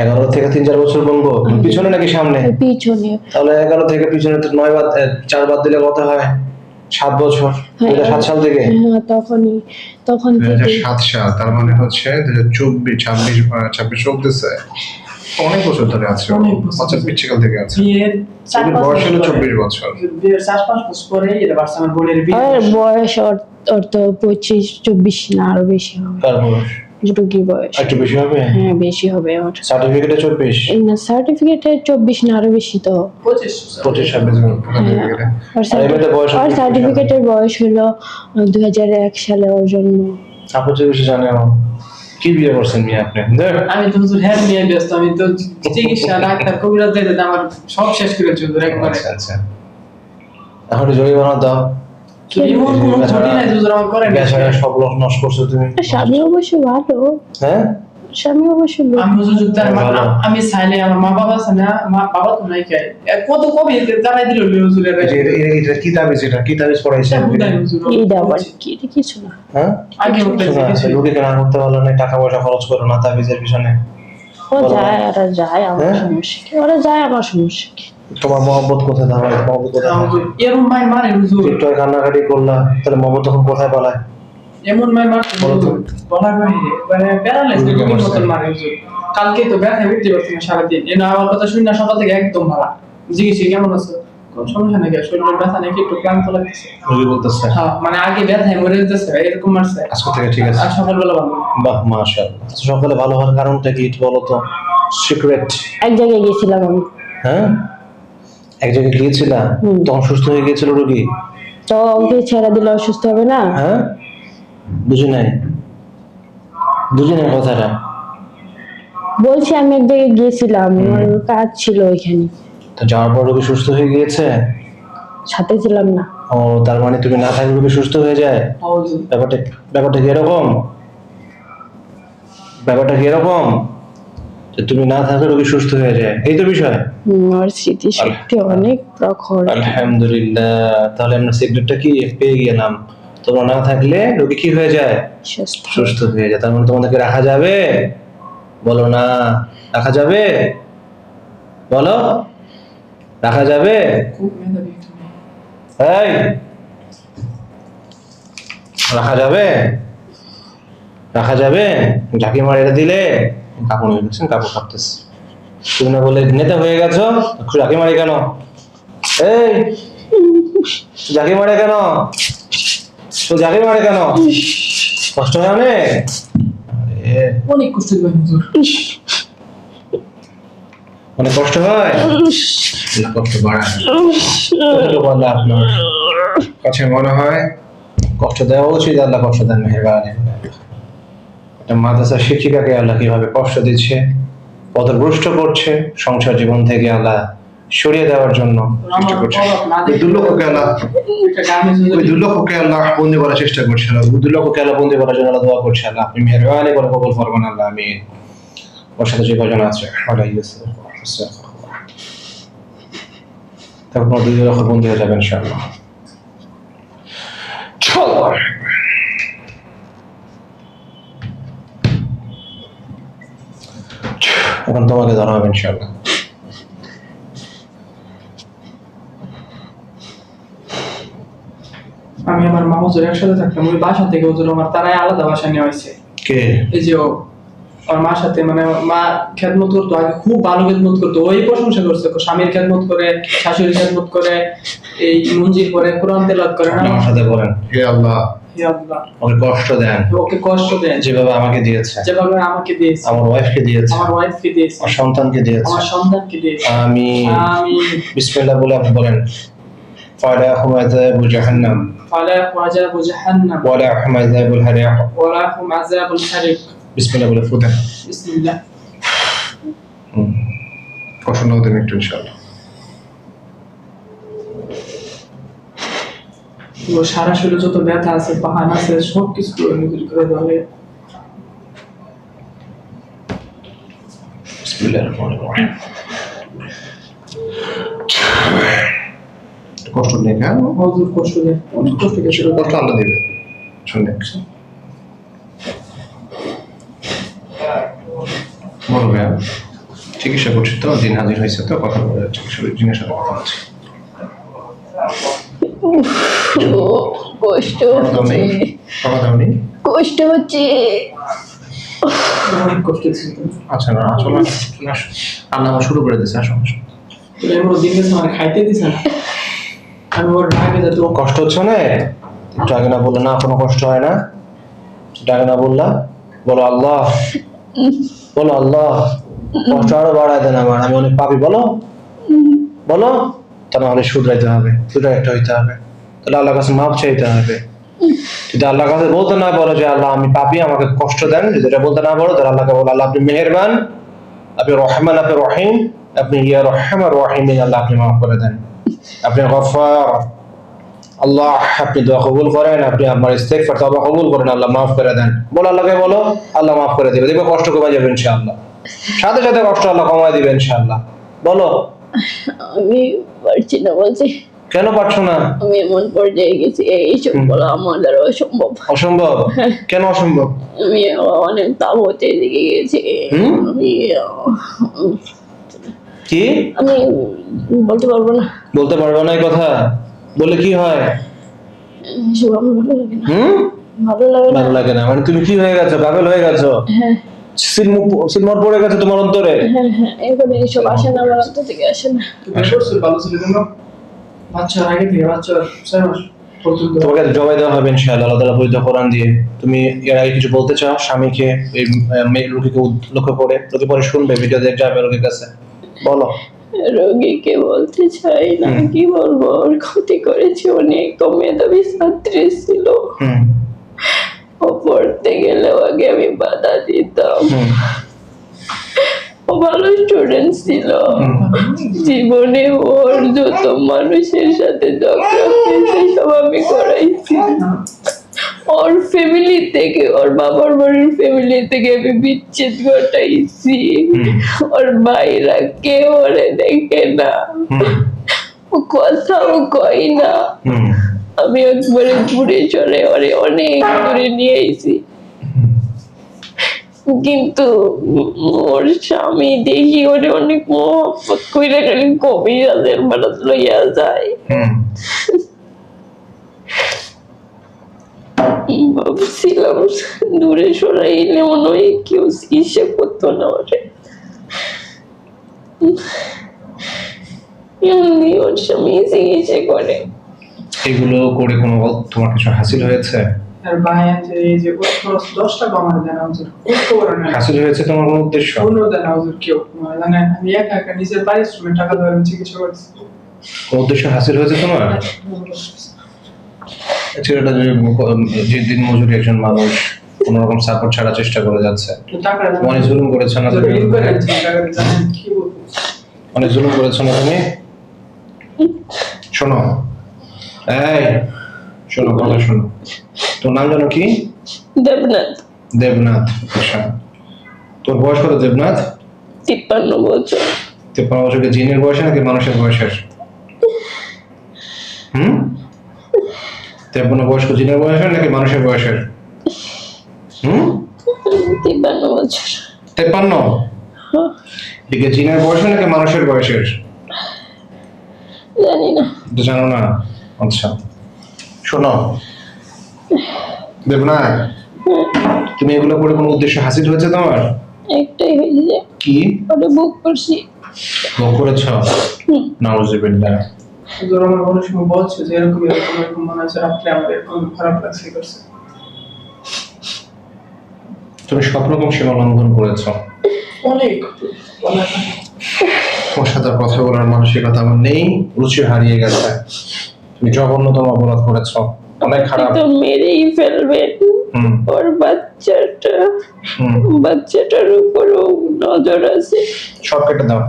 11 থেকে 3-4 বছর বলবো? পিছনে নাকি সামনে? পিছনে। তাহলে 11 থেকে পিছনে তো 9 বাদ 4 বাদ দিলে কত হয়? 7 বছর। 2007 সাল থেকে? হ্যাঁ, তখন থেকে 2007 সাল, তার মানে হচ্ছে 2024 26 চলতেছে, অনেক বছর ধরে আছে। অনেক বছর। বাচ্চা পিচ্ছিকাল থেকে আছে। বিয়ের ওদের বয়স হলো 24 বছর। বিয়ের 4-5 বছর পরে এটা বাচ্চা আমার বোনের বিয়ে। আর বয়স ওর তো 25-24 না আরো বেশি হবে। তারপর রোগীর বয়স একটু বেশি হবে? হ্যাঁ, বেশি হবে ওর। সার্টিফিকেটে 24? না, সার্টিফিকেটে 24 না আরো বেশি তো। 25-26 আর এমনিতে বয়স আর সার্টিফিকেটের বয়স হলো 2001 সালে ওর জন্ম। আপনি তো বেশি জানেন। কি বিয়ে করছেন মিয়া আপনি? আমি তো হুজুর হ্যাঁ নিয়ে ব্যস্ত। আমি তো চিকিৎসা ডাক্তার কবিরাজ দিতে আমার সব শেষ করে হুজুর একবারে। আচ্ছা আচ্ছা, এখন জরিমানা দাও। এমন কোনো ক্ষতি নাই হুজুর আমার করে না। বেচারা সব লোক নষ্ট করছো তুমি। স্বামী অবশ্য ভালো, হ্যাঁ, স্বামী অবশ্য ভালো। আমি হুজুর তার ভালো। আমি চাইলে আমার মা বাবা আছে না, বাবা তো নাই খাই কত কবি জানাই দিল হুজুরের। এটা কি তাবিজ? এটা কি তাবিজ পড়াইছে? এই আবার কি, এটা কিছু না। হ্যাঁ, আগে উঠতেছে কিছু। রোগীকে না করতে পারলো না, টাকা পয়সা খরচ করো না তাবিজের পিছনে। ও যায়, ওরা যায়, আমার হ্যাঁ? সমস্যা কি? ওরা যায়, আমার সমস্যা কি? তোমার মহব্বত কোথায়? দাঁড়ায় মহব্বত কোথায়? এরম ভাই মারে হুজুর, একটু কান্নাকাটি করলা, তাহলে মহব্বত তখন কোথায় পালায়? এমন ভাই মারে বলো তো। বলার বাইরে মানে প্যারালাইজ রোগীকে রোগীর মারছে। মতন মারে হুজুর। কালকে তো ব্যথা উঠতে পারছি না সারাদিন। আমার কথা শুনি না, সকাল থেকে একদম ভালো। জিজ্ঞেস কেমন আছো? কোন সমস্যা নাকি, শরীরের ব্যথা নাকি একটু ক্লান্ত লাগতেছে। রোগী বলতেছে হ্যাঁ, মানে আগে ব্যথায় মরে যেতেছে এরকম মারছে। আজকে থেকে ঠিক আছে। আর সকালবেলা ভালো। বাহ, মাশাআল্লাহ। সকালে ভালো হওয়ার কারণটা কি একটু বলো তো? সিক্রেট? এক জায়গায় গেছিলাম আমি, হ্যাঁ, এক জায়গায় গিয়েছিলা, তখন সুস্থ হয়ে গিয়েছিল রোগী? তো ওকে ছেড়ে দিলে অসুস্থ হবে না? হ্যাঁ, বুঝি নাই কথাটা। বলছি আমি এক জায়গায় গিয়েছিলাম, আমার কাজ ছিল ওইখানে, তো যাওয়ার পর রোগী সুস্থ হয়ে গিয়েছে? সাথে ছিলাম না। ও, তার মানে তুমি না থাকলে রোগী সুস্থ হয়ে যায়? হুজুর ব্যাপারটা কি এরকম? ব্যাপারটা কি এরকম যে তুমি না থাকলে রোগী সুস্থ হয়ে যায়, এই তো বিষয়? ওর স্মৃতিশক্তি অনেক প্রখর। আলহামদুলিল্লাহ, তাহলে আমরা সিক্রেটটা কি পেয়ে গেলাম। তোমরা না থাকলে রোগী কি হয়ে যায়? সুস্থ। সুস্থ হয়ে যায়। তার মানে তোমাদেরকে রাখা যাবে? বলো না, রাখা যাবে? বলো, রাখা যাবে? খুব মেধাবী তুমি। এই, রাখা যাবে? রাখা যাবে? ঝাঁকি মারিয়ে দিলে কাপড় হয়ে গেছেন, কাপড় কাঁপতেছে। তুমি না বলে নেতা হয়ে গেছো, ঝাঁকি মারি কেন? এই, ঝাঁকি মারে কেন? তো ঝাঁকি মারে কেন? কষ্ট হয় অনেক? আরে, অনেক কষ্ট দিবেন হুজুর। অনেক কষ্ট হয়? আল্লাহ কষ্ট বাড়ায় না। কতটুকু আল্লাহ আপনার কাছে মনে হয় কষ্ট দেওয়া উচিত? আল্লাহ কষ্ট দেন মেহেরবানি করে। একটা মাদ্রাসার শিক্ষিকাকে আল্লাহ কিভাবে কষ্ট দিচ্ছে, পথভ্রষ্ট করছে, সংসার জীবন থেকে আল্লাহ সরিয়ে দেওয়ার জন্য চেষ্টা করছে। না ওই দুর্লভকে আল্লাহ একটা গানে হুজুর ওই দুর্লভকে আল্লাহ বন্দি করার চেষ্টা করছে। আল্লাহ দুর্লভকে আল্লাহ বন্দি করার জন্য আল্লাহ দোয়া করছে। আল্লাহ আপনি মেহেরবানি করে কবুল করবেন আল্লাহ। আমিন। ওর সাথে যে কজন আছে তখন 2 লক্ষ বন্দি হয়ে যাবেন ইনশাআল্লাহ। চলো, এখন তোমাকে ধরা হবে ইনশাআল্লাহ। আমি আমার মা হুজুর একসাথে থাকতাম, ওই বাসা থেকে হুজুর আমার তারাই আলাদা বাসা নেওয়া হয়েছে। কে? এই যে ও আমার মার সাথে মানে মা খেদমত করতো, আগে খুব ভালো খেদমত করতো, ওই প্রশংসা করছে, স্বামীর খেদমত করে, শাশুড়ির খেদমত করে, এই মঞ্জিল করে, কোরআন তেলাওয়াত করে না। আমার সাথে বলেন, হে আল্লাহ হে আল্লাহ, ওকে কষ্ট দেন ওকে কষ্ট দেন যেভাবে আমাকে দিয়েছে, যেভাবে আমাকে দিয়েছে, আমার ওয়াইফকে দিয়েছে, আমার ওয়াইফকে দিয়েছে, আমার সন্তানকে দিয়েছে। আমার সন্তানকে দিয়েছে। আমি আমি বিসমিল্লাহ বলে আপনি বলেন, ফালাহুম আযাবু জাহান্নাম ফালাহু আযাবু জাহান্নাম ওয়ালাহুম আযাবুল হারিক। ওয়া লাহুম আযাবুল হারিক। বিসমিল্লাহ বলে ফুটেন। বিসমিল্লাহ। কষ্ট নাও দেন একটু ইনশাআল্লাহ। ও সারা শরীরে যত ব্যথা আছে, পাহাড় আছে, সব কিছু নিজের করে ধরে। বিসমিল্লাহির রহমানির রহিম। কষ্ট নেই, হ্যাঁ হুজুর কষ্ট দেয়, অনেক কষ্ট দিয়েছে। কষ্ট আল্লাহ দিবে, শুনে বলো ভাইয়া, চিকিৎসা করছি তো, দিন হাজির হয়েছে তো, কথা বলে চিকিৎসা জিনিস সাথে কথা বলছি। কষ্ট কথা নেই, হচ্ছে, কথা দাও নেই। কষ্ট হচ্ছে। অনেক কষ্ট দিয়েছে। আচ্ছা না, আসলে আসো, রান্না আমার শুরু করে দিয়েছে, আসো আসো। তুমি এমন দিন গেছে আমার খাইতে দিছে না। আমি ওর রাগে যাতে ও কষ্ট হচ্ছে না? একটু আগে না বললে না কোনো কষ্ট হয় না? একটু আগে না বললা? বলো আল্লাহ, বলো আল্লাহ, কষ্ট আরো বাড়ায় দেন আমার, আমি অনেক পাপী। বলো বলো, তা না হলে শুধরাইতে হবে, শুধরাইতে হইতে হবে, তাহলে আল্লাহর কাছে মাপ চাইতে হবে। যদি আল্লাহর কাছে বলতে না পারো যে আল্লাহ আমি পাপী, আমাকে কষ্ট দেন, যদি এটা বলতে না পারো, তাহলে আল্লাহকে বলো আল্লাহ আপনি মেহেরবান, আপনি রহমান, আপনি রহিম, আপনি ইয়া রহমান রহিম, আল্লাহ আপনি মাফ করে দেন, আপনি গফফার আল্লাহ, আপনি দোয়া কবুল করেন, আপনি আমার ইস্তেগফার তওবা কবুল করেন, আল্লাহ মাফ করে দেন। বলো আল্লাহকে, বলো, আল্লাহ মাফ করে দিবে, দেখবে কষ্ট কমে যাবে ইনশাআল্লাহ, সাথে সাথে কষ্ট আল্লাহ কমায় দিবে ইনশাআল্লাহ। বলো। আমি পারছি না বলছি, কেন পারছো না? আমি এমন পর্যায়ে গেছি, এইসব বলা আমার দ্বারা অসম্ভব। অসম্ভব? কেন অসম্ভব? আমি অনেক তাবতের দিকে গেছি। আমি কি আমি বলতে পারবো না, বলতে পারবো না? এই কথা বলে কি হয়? এসব আমার ভালো লাগে না, হুম, ভালো লাগে না। ভালো লাগে না মানে তুমি কি হয়ে গেছো? পাগল হয়ে গেছো? হ্যাঁ সিলমোর পড়ে গেছে তোমার অন্তরে? হ্যাঁ হ্যাঁ, এগুলো এইসব আসে না, আমার অন্তর থেকে আসে না। তুমি করছো ভালো ছিল কেন? বাচ্চার আগে থেকে, বাচ্চার 6 মাস পর্যন্ত তোমাকে জবাই দেওয়া হবে ইনশাআল্লাহ, আল্লাহ তাআলা পবিত্র কোরআন দিয়ে। তুমি এর আগে কিছু বলতে চাও স্বামীকে, এই মেয়ে রোগীকে লক্ষ্য করে? লোকে পরে শুনবে, ভিডিও দেখে যাবে রোগীর কাছে, বলো। রোগীকে বলতে চাই না, কি বলবো, ওর ক্ষতি করেছে অনেক। ও মেধাবী ছাত্রী ছিল, ও পড়তে গেলেও আগে আমি বাধা দিতাম। ও ভালো স্টুডেন্ট ছিল, জীবনে ওর যত মানুষের সাথে ঝগড়া হয়েছে সব আমি করাইছি। ওর ফ্যামিলি থেকে, ওর বাবার বাড়ির ফ্যামিলি থেকে আমি বিচ্ছেদ ঘটাইছি। ওর ভাইরা কেউ ওরে দেখে না, ও কথাও কয় না। আমি একবারে ঘুরে চলে ওরে অনেক দূরে নিয়ে আইছি, কিন্তু ওর স্বামী দেখি ওরে অনেক মহব্বত কইরা খালি কবিরাজের বাড়াত লইয়া যায়। ভাবছিলাম দূরে সরাইলে মনে হয় কেউ চিকিৎসা করতো না ওরে, এমনি ওর স্বামী চিকিৎসা করে। এগুলো করে কোনো তোমার কিছু হাসিল হয়েছে? আর ভাই আছে এই যে ওর খরচ 10 টাকা আমার দেন হুজুর, কত বড় না হাসিল হয়েছে তোমার কোনো উদ্দেশ্য? কোনো দেন হুজুর কেউ মানে আমি একা একা নিজের পারিশ্রমিক টাকা ধরে আমি চিকিৎসা করছি। কোনো উদ্দেশ্য হাসিল হয়েছে তোমার? ছেলেটা যে দিন মজুরি একজন মানুষ কোন রকম সাপোর্ট ছাড়া চেষ্টা করে যাচ্ছে, টাকা অনেক জুলুম করেছো না তুমি? কি বলবো, অনেক জুলুম করেছো না তুমি? শোনো, এই শোনো, কথা শোনো। তোর নাম জানো কি? দেবনাথ। দেবনাথ। আচ্ছা, তোর বয়স কত দেবনাথ? 53 বছর। 53 বছর কি জিনের বয়সে নাকি মানুষের বয়সের? 53 বয়স কি জিনের বয়সের নাকি মানুষের বয়সের? 53 বছর। 53? এদিকে জিনের বয়সে নাকি মানুষের বয়সের? জানি না। তো জানো না? আচ্ছা শোনো দেবনাথ, তুমি এগুলো করে কোনো উদ্দেশ্য হাসিল হয়েছে তোমার? একটাই হয়েছে, কি ওটা বুক করছি। ভোগ করেছ? নাউজুবিল্লাহ। হুজুর আমার অনেক সময় বলছে যে এরকম এরকম এরকম মনে হচ্ছে রাত্রে আমার এরকম খারাপ লাগছে করছে। তুমি সব রকম সীমা লঙ্ঘন করেছ। অনেক ওর সাথে আর কথা বলার মানসিকতা আমার নেই, রুচি হারিয়ে গেছে। তুমি জঘন্যতম অপরাধ করেছ, অনেক খারাপ। তো মেরেই ফেলবেন হুম ওর বাচ্চাটা, হুম বাচ্চাটার উপরও নজর আছে। সব কেটে দাও।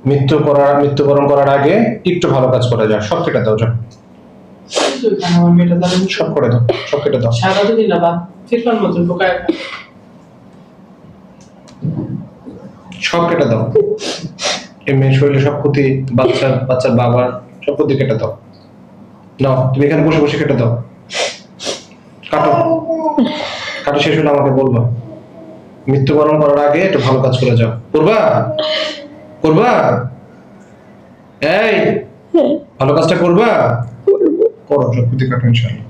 মৃত্যুবরণ করার আগে একটু ভালো কাজ করে যাও, সব কেটে দাও, যাও আমার মেয়েটা তাহলে সব করে দাও, সব কেটে দাও। সারাদিনই না বা ফিরফার মতো ঢোকায় সব কেটে দাও। এই মেয়ের শরীরে সব ক্ষতি, বাচ্চার বাবার সব ক্ষতি কেটে দাও। নাও, তুমি এখানে বসে বসে কেটে দাও। কাটো, কাটো শেষ হলে আমাকে বলবা। মৃত্যুবরণ করার আগে একটু ভালো কাজ করে যাও। করবা? করবা? এই ভালো কাজটা করবা? করো, সব ক্ষতি কাটো ইনশাআল্লাহ।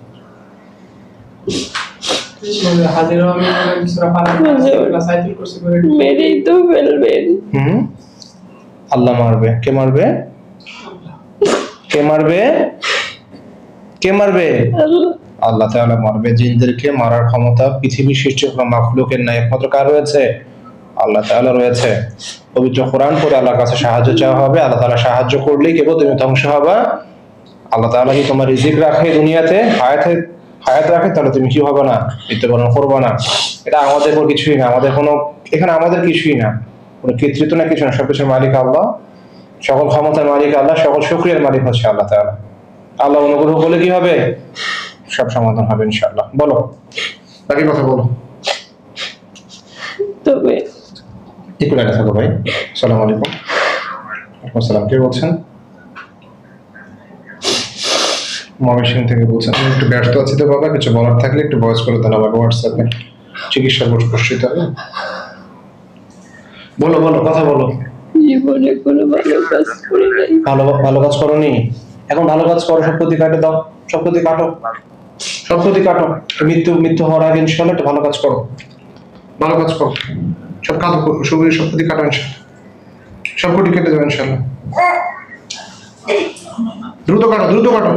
হাজিরা আমি কিছুটা পালা সাইকেল করছি করে মেরেই তো ফেলবেন। আল্লাহ মারবে। কে মারবে? কে মারবে? কে মারবে? আল্লাহ। আল্লাহ তাআলা মারবে। জিনদেরকে মারার ক্ষমতা পৃথিবীর সৃষ্টি কোনো মাখলুকের নাই, একমাত্র কার রয়েছে? আল্লাহ তাআলা রয়েছে। পবিত্র কোরআন পড়ে আল্লাহর কাছে সাহায্য চাওয়া হবে। আল্লাহ তাআলা সাহায্য করলেই কেবল তুমি ধ্বংস হবা। আল্লাহ তাআলা কি তোমার রিজিক রাখে দুনিয়াতে, হায়াত রাখে, তাহলে তুমি কি হবে না? মৃত্যুবরণ করবে না। এটা আমাদের কোনো কিছুই না, আমাদের কোনো, এখানে আমাদের কিছুই না, কোনো কৃতিত্ব না, কিছু না। সবকিছুর মালিক আল্লাহ, সকল ক্ষমতার মালিক আল্লাহ, সকল শুকরিয়ার মালিক হচ্ছে আল্লাহ তাআলা। আল্লাহ অনুগ্রহ করলে কি হবে? সব সমাধান হবে ইনশাআল্লাহ। বলো, বাকি কথা বলো। তবে একটু লাইনে থাকো ভাই। আসসালামু আলাইকুম। ওয়ালাইকুম আসসালাম। কে বলছেন? ময়মনসিংহ থেকে বলছেন। আমি একটু ব্যস্ত আছি তো বাবা, কিছু বলার থাকলে একটু ভয়েস করে দেন আমাকে হোয়াটসঅ্যাপে। চিকিৎসা করতে হবে। বলো বলো, কথা বলো। জীবনে কোনো ভালো কাজ করি নাই। ভালো কাজ করোনি, এখন ভালো কাজ করো, সব ক্ষতি কাটে দাও, সব ক্ষতি কাটো, সব ক্ষতি কাটো। মৃত্যু হওয়ার আগে ইনশাআল্লাহ একটা ভালো কাজ করো, ভালো কাজ করো, সব কাজ সব ক্ষতি কাটো ইনশাআল্লাহ, সব ক্ষতি কেটে যাবে ইনশাআল্লাহ। দ্রুত কাটো, দ্রুত কাটো।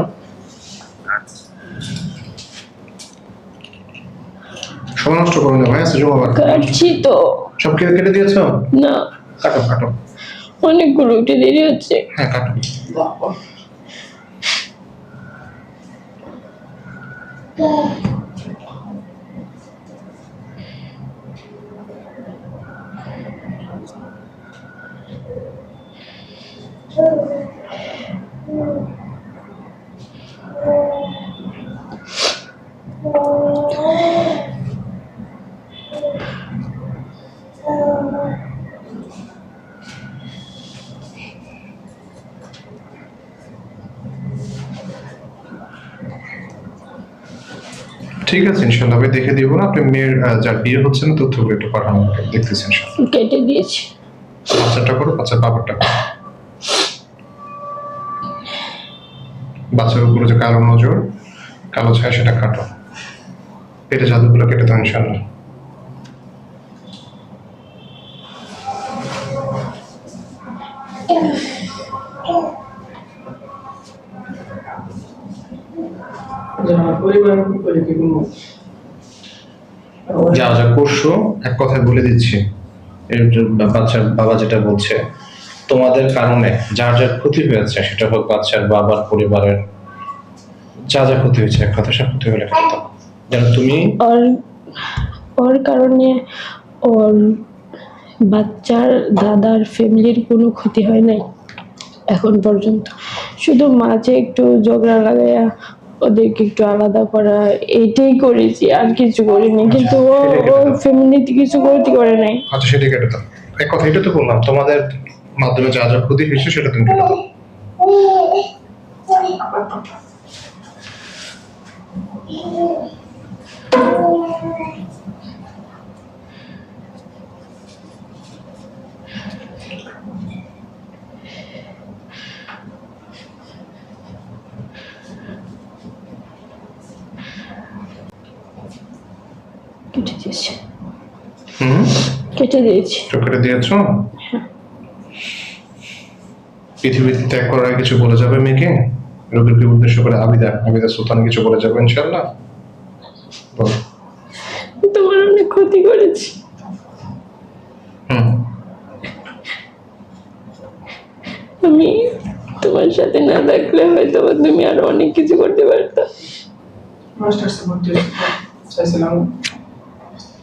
সময় নষ্ট করো না ভাই, আছে জমাবার। কাটছি তো। সব কেটে দিয়েছো? না, কাটো কাটো। অনেকগুলো উঠে দেরি হচ্ছে। হ্যাঁ কাটো। ঠিক আছে ইনশাআল্লাহ, আমি দেখে দিব না। আপনি মেয়ের যার বিয়ে হচ্ছে না তথ্যগুলো একটু পাঠান আমাকে, দেখতেছি ইনশাআল্লাহ। কেটে দিয়েছি। বাচ্চাটা করো, বাচ্চার বাবারটা করো। বাচ্চার উপরে যে কালো নজর, কালো ছায়া, সেটা কাটো। পেটে জাদুগুলো কেটে দাও ইনশাআল্লাহ। আমার পরিবারের উপরে কি কোনো যা যা করছো এক কথায় বলে দিচ্ছি, এর বাচ্চার বাবা যেটা বলছে, তোমাদের কারণে যার যার ক্ষতি হয়েছে, সেটা হোক বাচ্চার বাবার, পরিবারের, যা যা ক্ষতি হয়েছে এক কথা সব ক্ষতি হলে কেটে দাও। যেন তুমি ওর কারণে ওর বাচ্চার দাদার ফ্যামিলির কোনো ক্ষতি হয় নাই এখন পর্যন্ত। শুধু মাঝে একটু ঝগড়া লাগাইয়া ওদেরকে একটু আলাদা করা, এইটাই করেছি, আর কিছু করিনি। কিন্তু ও ফ্যামিলিতে কিছু ক্ষতি করে নাই। আচ্ছা সেটা কেটে দাও। এক কথা এটা তো বললাম, তোমাদের মাধ্যমে যা যা ক্ষতি হয়েছে সেটা তুমি কেটে দাও। কেটে দিয়েছে। কেটে দিয়েছি। চোখে দিয়েছো? পৃথিবী ত্যাগ করার আগে কিছু বলে যাবে মেয়েকে? রোগীকে উদ্দেশ্য করে আবিদা সুলতান কিছু বলে যাবে ইনশাআল্লাহ? বলো। তোমার অনেক ক্ষতি করেছি, আমি তোমার সাথে না থাকলে হয়তো তুমি আরো অনেক কিছু করতে পারতা। মাস্টার্সে ভর্তি হতে চাইছিলাম।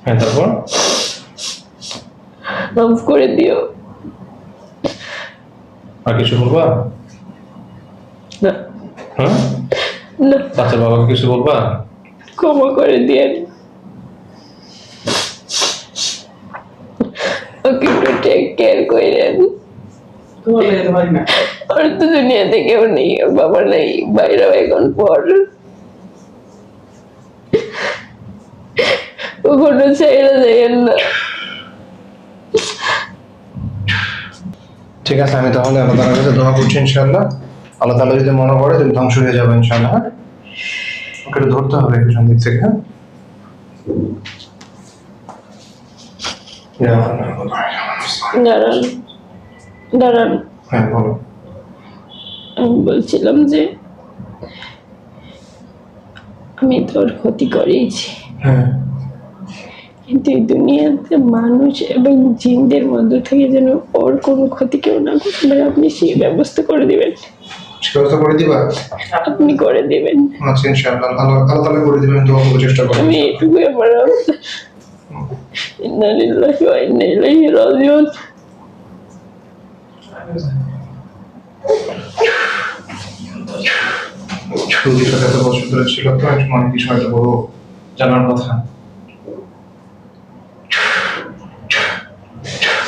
হ্যাঁ, তারপর মাফ করে দিও। আর কিছু বলবা? না হ্যাঁ, না, বাচ্চার বাবাকে কিছু বলবা? ক্ষমা করে দিয়েন, ওকে একটু টেক কেয়ার করেন। তোমার যেতে পারি না। আর তো দুনিয়াতে কেউ নেই, ওর বাবা নেই, বাইরেও এখন পর কখনো ছেড়ে দেন না। ঠিক আছে, আমি তাহলে আল্লাহ তাআলার কাছে দোয়া করছি ইনশাআল্লাহ। আল্লাহ তাআলা যদি মনে করে তুমি ধ্বংস হয়ে যাবে ইনশাআল্লাহ। হ্যাঁ? ওকে একটু ধরতে হবে পিছন দিক থেকে। হ্যাঁ? দাঁড়ান দাঁড়ান, হ্যাঁ, বলো। আমি বলছিলাম যে আমি তোর ক্ষতি করেছি, হ্যাঁ, কিন্তু এই দুনিয়াতে মানুষ এবং জিনদের মধ্য থেকে যেন ওর কোনো ক্ষতি কেউ না করতে পারে, আপনি সেই ব্যবস্থা করে দিবেন। ব্যবস্থা করে দিবা? আপনি করে দিবেন। আচ্ছা, ইনশাআল্লাহ আল্লাহ তাআলা করে দিবেন, দোয়া করব, চেষ্টা করব। আমি এটুকু আমার ইন্না লিল্লাহি ওয়া ইন্না ইলাইহি রাজিউন। রোগীর সাথে এত বছর ধরে ছিল তো, একটু অনেক কিছু হয়তো বড় জানার কথা।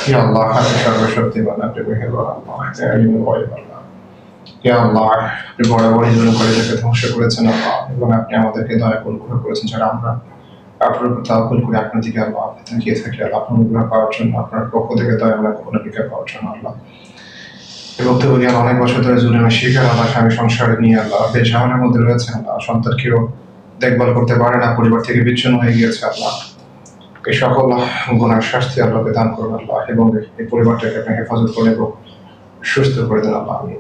ইয়া আল্লাহ, আপনি সর্বশক্তিমান, আপনি মেহেরবান আল্লাহ, আপনি আলিম গায়ব আল্লাহ। ইয়া আল্লাহ, আপনি বড় বড় জুলুমকারীদেরকে ধ্বংস করেছেন আল্লাহ, এবং আপনি আমাদেরকে দয়া অনুগ্রহ করেছেন যারা আমরা আপনার উপর তাওয়াক্কুল করে আপনার দিকে আল্লাহ আপনি তাকিয়ে থাকি আল্লাহ, আপনার অনুগ্রহ পাওয়ার জন্য, আপনার পক্ষ থেকে দয়া আমরা কখনো ভিক্ষা পাওয়ার জন্য আল্লাহ। এবং তো বলি অনেক বছর ধরে জুলুমের শিকার আল্লাহ, স্বামী সংসারে নিয়ে আল্লাহ বেশ ঝামেলার মধ্যে রয়েছে আল্লাহ, সন্তানকেও দেখভাল করতে পারে না, পরিবার থেকে বিচ্ছিন্ন হয়ে গিয়েছে আল্লাহ। এই সকল গুনার শাস্তি আল্লাহকে দান করুন আল্লাহ, এবং এই পরিবারটাকে আপনি হেফাজত করে এবং সুস্থ করে দেন আল্লাহ। আমি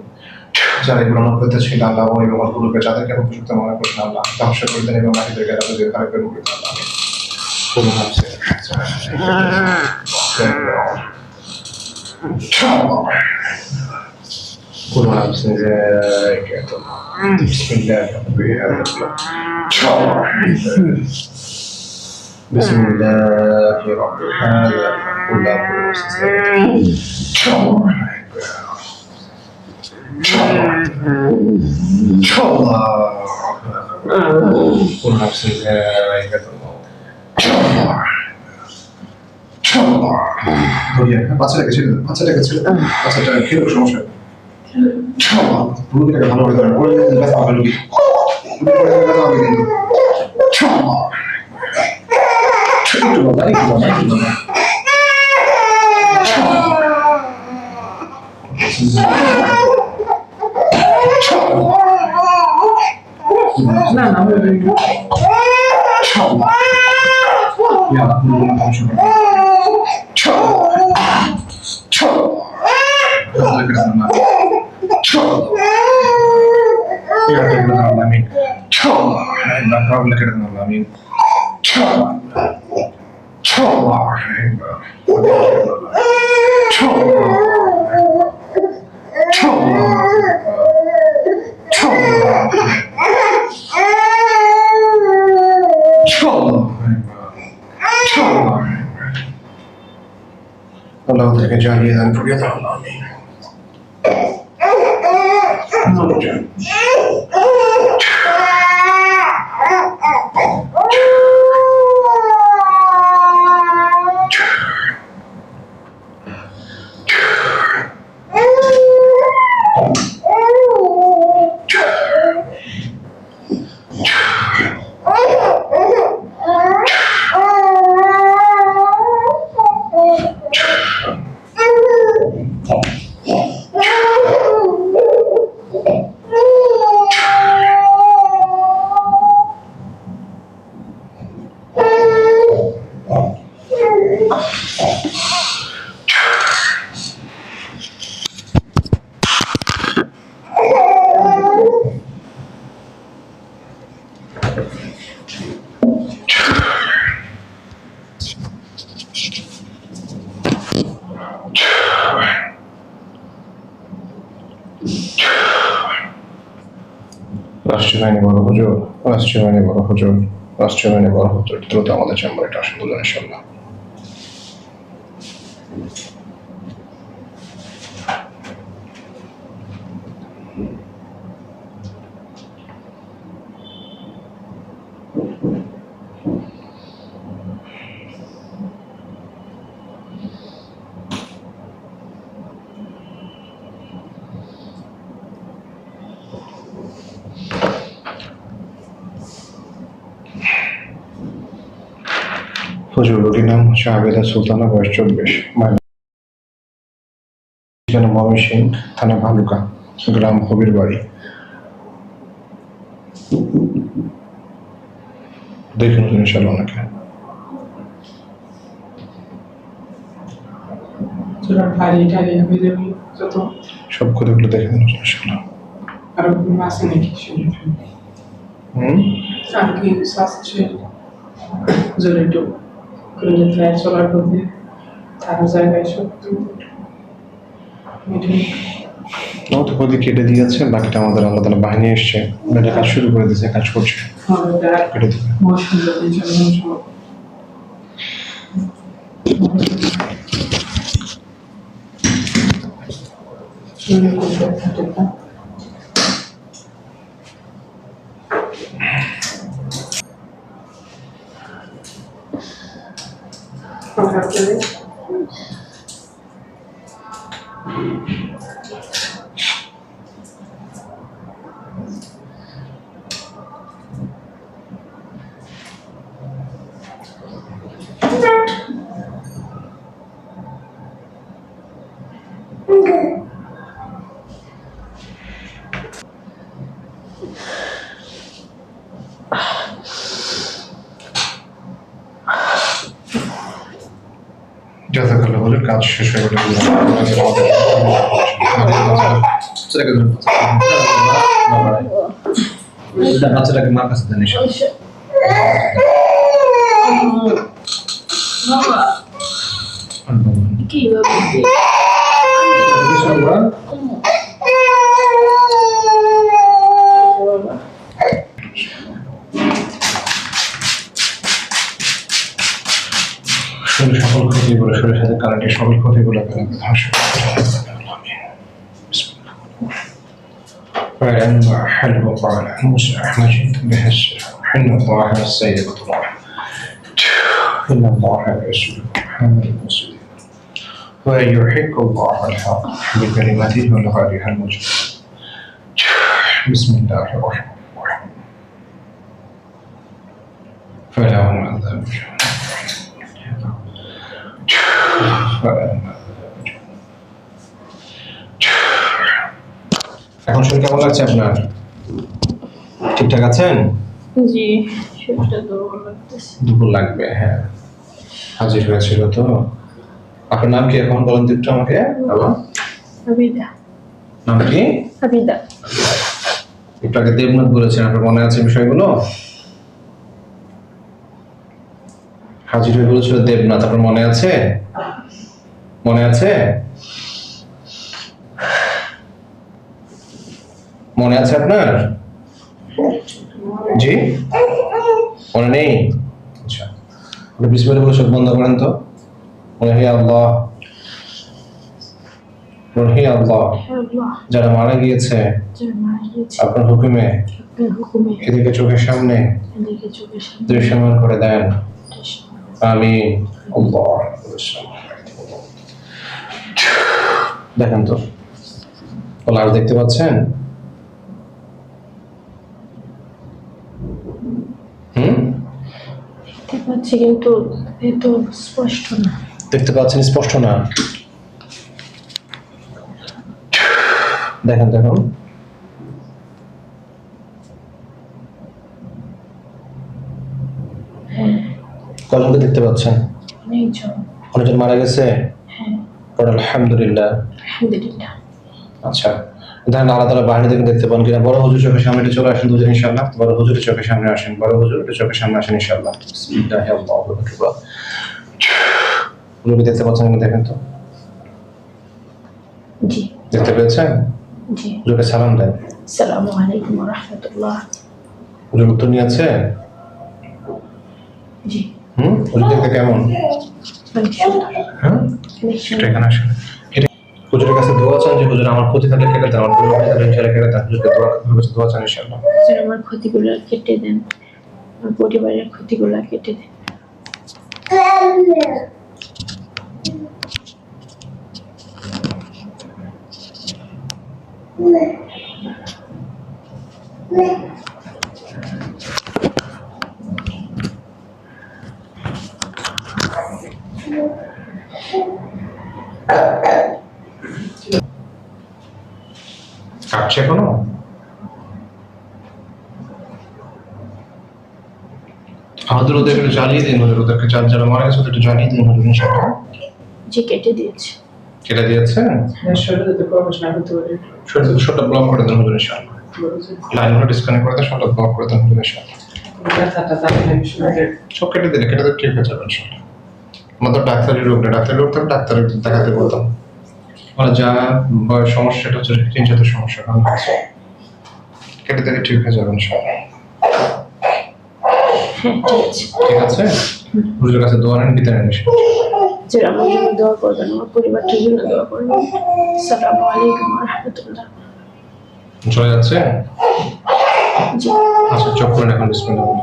যারা এগুলো অনুপ্রেত ছিল আল্লাহ, ওই গ্রুপে যাদেরকে উপযুক্ত মনে করছেন আল্লাহ, ধ্বংস করে দেন এবং নারীদেরকে যে তারা করে দেন আল্লাহ। قل نفس ذائقة بسم الله بسم الله رب هذا كل أمر قل نفس ذائقة الموت বাচ্চাটাকে ছেড়ে দেন, বাচ্চাটাকে ছেড়ে দেন, বাচ্চাটা খেলে সমস্যা নেই। রুগীটাকে ভালোভাবে ধরেন, পরে দিন ব্যথা হবে রুগী, পরে দিন ব্যথা হবে কিন্তু একটু বাবা, একটু বাবা, একটু বাবা। না না, আমি Allah আমাদেরকে জানিয়ে দেন, করিয়ে দাও আল্লাহ, আমিন। রাষ্ট্রীয় আইনে বড় হুজুর, রাষ্ট্রীয় আইনে বড় হুজুর, রাষ্ট্রীয় আইনে বড় হুজুর, দ্রুত আমাদের চেম্বারে একটা আসুন বলুন ইনশাল্লাহ। হুজুর, রুটির নাম হচ্ছে আবেদা সুলতানা, বয়স 24, ঠিকানা ময়মনসিংহ, থানা ভালুকা, গ্রাম হবির বাড়ি। দেখুন ইনশাল্লাহ ওনাকে। তোরা ভারী টারি হয়ে যাবে যত সব কথাগুলো দেখে দিন ইনশাল্লাহ। আর মাসে নাকি শুনে আর কি স্বাস্থ্য জোরে একটু করে যেতে হয় চলার পথে তার জায়গায় সত্যি আমাদের প্রতি কেটে দিয়েছে, বাকিটা আমাদের আল্লাহ তাআলা বাহিনী এসছে, আমরা এটা কাজ শুরু করে দিয়েছে, কাজ করছে, কেটে দিবে। জাযাকাল্লাহ বলে কাজ শেষ হয়ে গেল। বাচ্চাটাকে মার কাছে দেন সকল ক্ষতিগুলো, শরীরের সাথে কারেন্টের সকল ক্ষতিগুলো ধ্বংস فلما حلوا قال موسى ما جئت به السحر إن الله السيد الله إن الله يسلك محمد المسلم ويحق الله الحق بكلمته والغاليها المجد. بسم الله الرحمن الرحيم. فلهم عذاب এখন শরীর কেমন লাগছে আপনার? ঠিকঠাক আছেন? জি, শরীরটা দুর্বল লাগতেছে। দুপুর লাগবে, হ্যাঁ। হাজির হয়েছিল তো। আপনার নাম কি এখন বলেন তো একটু আমাকে? আবিদা। নাম কি? আবিদা। একটু আগে দেবনাথ বলেছেন, আপনার মনে আছে বিষয়গুলো? হাজির হয়ে বলেছিল দেবনাথ, আপনার মনে আছে? মনে আছে? মনে আছে আপনার? জি, মনে নেই? আচ্ছা, আপনি বিসমিল্লাহ বলে চোখ বন্ধ করেন তো। মনে হে আল্লাহ, মনে হে আল্লাহ, যারা মারা গিয়েছে আপনার হুকুমে এদিকে চোখের সামনে দৃশ্যমান করে দেন। আমিন। আল্লাহ দেখেন তো, লাশ দেখতে পাচ্ছেন? দেখতে পাচ্ছি কিন্তু এত স্পষ্ট না। দেখতে পাচ্ছেন স্পষ্ট না? দেখেন দেখুন, কজনকে দেখতে পাচ্ছেন? অনেকজন। অনেকজন মারা গেছে? পরে আলহামদুলিল্লাহ। আলহামদুলিল্লাহ। আচ্ছা, দেখেন আল্লাহ তাআলা বাহিনী থেকে দেখতে পান কিনা। বড় হুজুর চোখের সামনে একটু চলে আসেন দুজন ইনশাআল্লাহ। বড় হুজুরের চোখের সামনে আসেন, বড় হুজুর একটু চোখের সামনে আসেন ইনশাআল্লাহ। বিসমিল্লাহি আল্লাহু আকবার। হুজুর দেখতে পাচ্ছেন কিনা দেখেন তো। জি দেখতে পেয়েছেন? জি। হুজুরকে সালাম দেন। আসসালামু আলাইকুম ওয়া রাহমাতুল্লাহ। হুজুর উত্তর নিয়ে আছে? জি। হুজুর দেখতে কেমন? হ্যাঁ, সেটা এখানে আসেন। হুজুরের কাছে দোয়া চান যে হুজুর আমার ক্ষতি থাকলে কেটে দেন, আমার পরিবার থাকলে ইনশাআল্লাহ কেটে দেন। হুজুরকে দোয়া চান ইনশাআল্লাহ। হুজুর আমার ক্ষতিগুলো কেটে দেন, আমার পরিবারের ক্ষতিগুলো কেটে দেন। কাটছে এখনো? আমাদের ওদের একটু জ্বালিয়ে দিন হুজুর, ওদেরকে যারা মারা গেছে ওদের একটু জ্বালিয়ে দিন হুজুর ইনশাআল্লাহ। জি কেটে দিয়েছে। কেটে দিয়েছে? শরীরে যদি প্রবেশ না করতে পারে শরীরটা ব্লক করে দেন হুজুর ইনশাআল্লাহ। লাইনগুলো ডিসকানেক্ট করে দেন, শরীরটা ব্লক করে দেন হুজুর ইনশাআল্লাহ। ব্যথাটা তাহলে শরীরে সব কেটে দিলে ঠিক হয়ে যাবে ইনশাআল্লাহ। আমাদের ডাক্তারি রোগ না, ডাক্তারি রোগ থাকলে ডাক্তারের দেখাতে বলতাম। ওরা যা বয়স সমস্যা, এটা হচ্ছে চিন্তাতে সমস্যা, কারণ কেটে দিলে ঠিক হয়ে যাবে ইনশাআল্লাহ। হ্যাঁ ঠিক আছে। ঠিক আছে? হুজুরের কাছে দোয়া নেন, বিদায় নেন। হুজুর আমার জন্য দোয়া করবেন, আমার পরিবারটার জন্য দোয়া করবেন। আসসালামু আলাইকুম ওয়া রাহমাতুল্লাহ। চলে যাচ্ছে? জি। আচ্ছা, চোখ খুলেন এখন, বিসমিল্লাহ বলুন।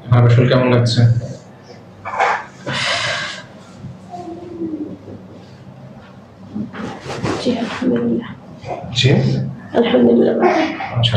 এখন আপনার শরীর কেমন লাগছে? জি আলহামদুলিল্লাহ। জি? আলহামদুলিল্লাহ। আচ্ছা।